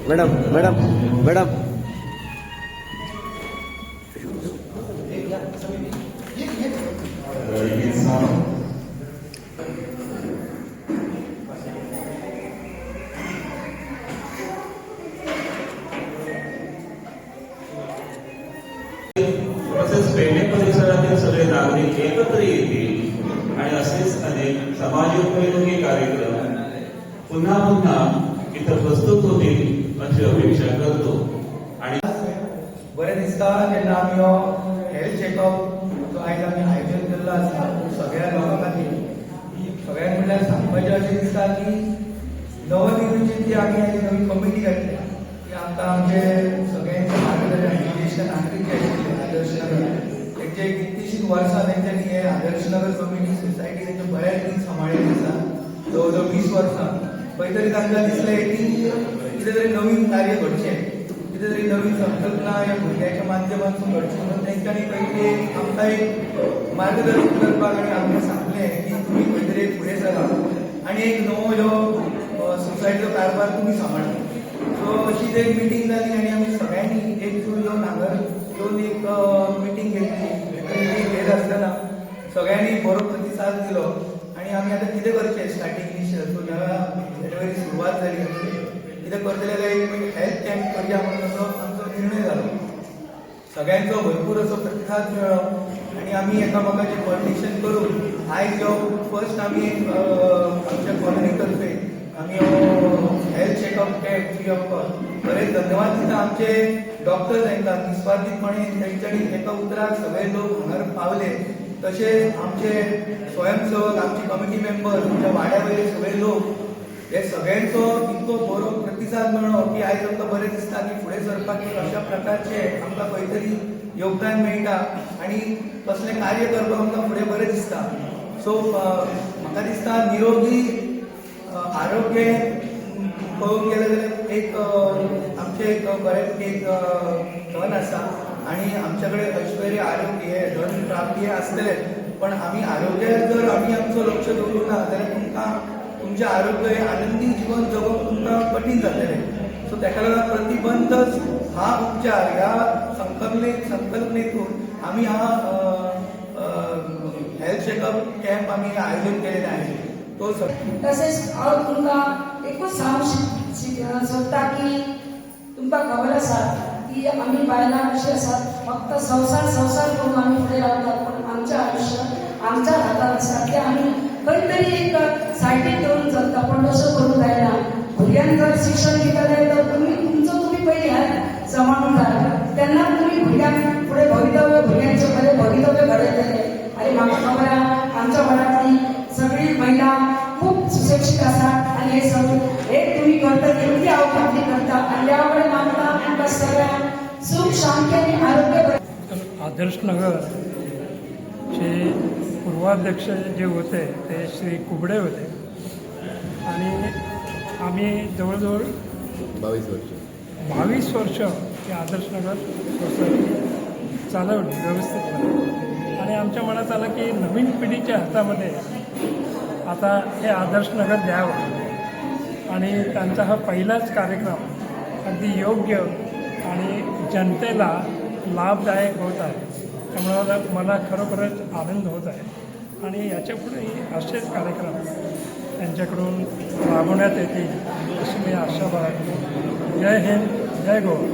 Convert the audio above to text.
Madam madam madam Pedne परिसरातील सगळे नागरिक एकत्र येतील आणि असेच अनेक समाजोपयोगी कार्यक्रम पुन्हा पुन्हा इथं प्रस्तुत होतील अशी अपेक्षा करतो. आणि बरें दिसता जेन्ना आमी हो हेल्थ चेकअप जो आयज आमी आयोजन केल्लो आसा सगळ्या लोकां खातीर सगळ्यांक म्हणल्यार सांगपाचें अशें दिसता की नवनिर्मितीची जी आमी आयज नवी कमिटी घातल्या ती आमकां आमचे सगळ्यांचे मार्गदर्शन ज्येश्ठ नागरीक जे आशिल्ले आदर्श नगर तेंचे कितलीशींच वर्सां तेंच्यांनी हे आदर्श नगर कमिटी सोसायटी तेंचे बऱ्याच दीस सांबाळिल्ली आसा जवळ जवळ 20 वर्सां. खंय तरी तांकां दिसलें की कितें तरी नवीन कार्य घडचें कितें तरी नवीन संकल्पना ह्या भुरग्याच्या माध्यमांतून घडची म्हणून तेंच्यांनी पयलीं आमकां एक मार्गदर्शन करपाक आनी आमकां सांगलें की तुमी खंय तरी फुडें चला आनी एक नवो ह्यो सोसायटीचो कारभार तुमी सांबाळा. सो अशीच एक मिटींग जाली आनी आमी सगळ्यांनी एकजूट येवन हांगा येवन एक मिटींग घेतली. मिटींग घेत आसतना सगळ्यांनी बरो प्रतिसाद दिलो आनी आमी आतां कितें करचें स्टार्टींग इनिशियल सो ह्या सुरवात जाली कितें करतले जाल्यार एक हेल्थ कॅम्प करया म्हणून असो आमचो निर्णय जालो. सगळ्यांचो भरपूर असो प्रतिसाद मेळ्ळो आनी आमी एकामेकाचें कोऑर्डिनेशन करून आयज जो फर्स्ट आमी आमच्या कॉलनी तर्फे आमी health checkup camp free of cost बरेच धन्यवाद दिता आमचे डॉक्टर तांकां निस्वार्थीपणे तेंच्यांनी एका उतराक सगळे लोक हांगार पावले. तशेंच आमचे स्वयंसेवक आमचे कमिटी मेंबर आमच्या वाड्या वयले सगळे लोक हे सगळ्यांचो इतको बरो प्रतिसाद मेळ्ळो की आयज आमकां बरें दिसता की फुडें सरपाक एक अशा प्रकारचे आमकां खंय तरी योगदान मेळटा आनी कसलें कार्य करपाक आमकां फुडें बरें दिसता. सो म्हाका दिसता निरोगी आरोग्य पळोवंक गेलें जाल्यार एक आमचें एक बरें एक धन आसा आनी आमचे कडेन ऐश्वर्य आरोग्य हे धन प्राप्ती आसतलें पण आमी आरोग्यार जर आमी आमचो लक्ष दवरूं ना जाल्यार तुमकां तुमचें आरोग्य हे आनंदी जीवन जगप तुमकां कठीण जातलें. सो ताका लागून प्रतिबंधच हा उपचार ह्या संकल्पनेतून आमी हा हेल्थ चेकअप कॅम्प आमी आयोजन केलेले आहे. तो तसेच हांव तुमकां एकूच सांगूंक सोदता की तुमकां खबर आसा की आमी बायलां अशी आसात फक्त संसार करून आमी फुडें रावतात पण आमचें आयुश्य आमच्या हातांत आसा तें आमी खंय तरी एक सायडीक दवरून चलता पण तसो करूंक जायना. भुरग्यांक जर शिक्षण दितले तर तुमी पयलीं हेल्थ सांबाळून जाय तेन्ना तुमी भुरग्यांक फुडें भुरग्यांचें बरें भवितव्य घडयतले. आनी म्हाका खबर आसा आमच्या वाड्यांतली सगळी महिला खूब सुशिक्षीत आसात आनी हे सगळें एक तुमी करता तेवढी हांव खात्री करता आनी ह्या कडेन मागता तुमकां सगळ्यांक सुख शांती आनी आरोग्य. आदर्श नगर चे पूर्वाध्यक्ष जे होते ते श्री कुबडे होते आणि आम्ही जवळजवळ 22 वर्ष हे आदर्श नगर सोसायटी चालवली व्यवस्थितपणे आणि आमच्या मनात आलं की नवीन पिढीच्या हातामध्ये आता हे आदर्श नगर द्यावं आणि त्यांचा हा पहिलाच कार्यक्रम अगदी योग्य आणि जनतेला लाभदायक होत आहे. त्यामुळे मला खरोखरच आनंद होत आहे आणि याच्यापुढेही असेच कार्यक्रम त्यांच्याकडून राबवण्यात येतील अशी मी आशा बाळगतो. जय हिंद, जय गोवा.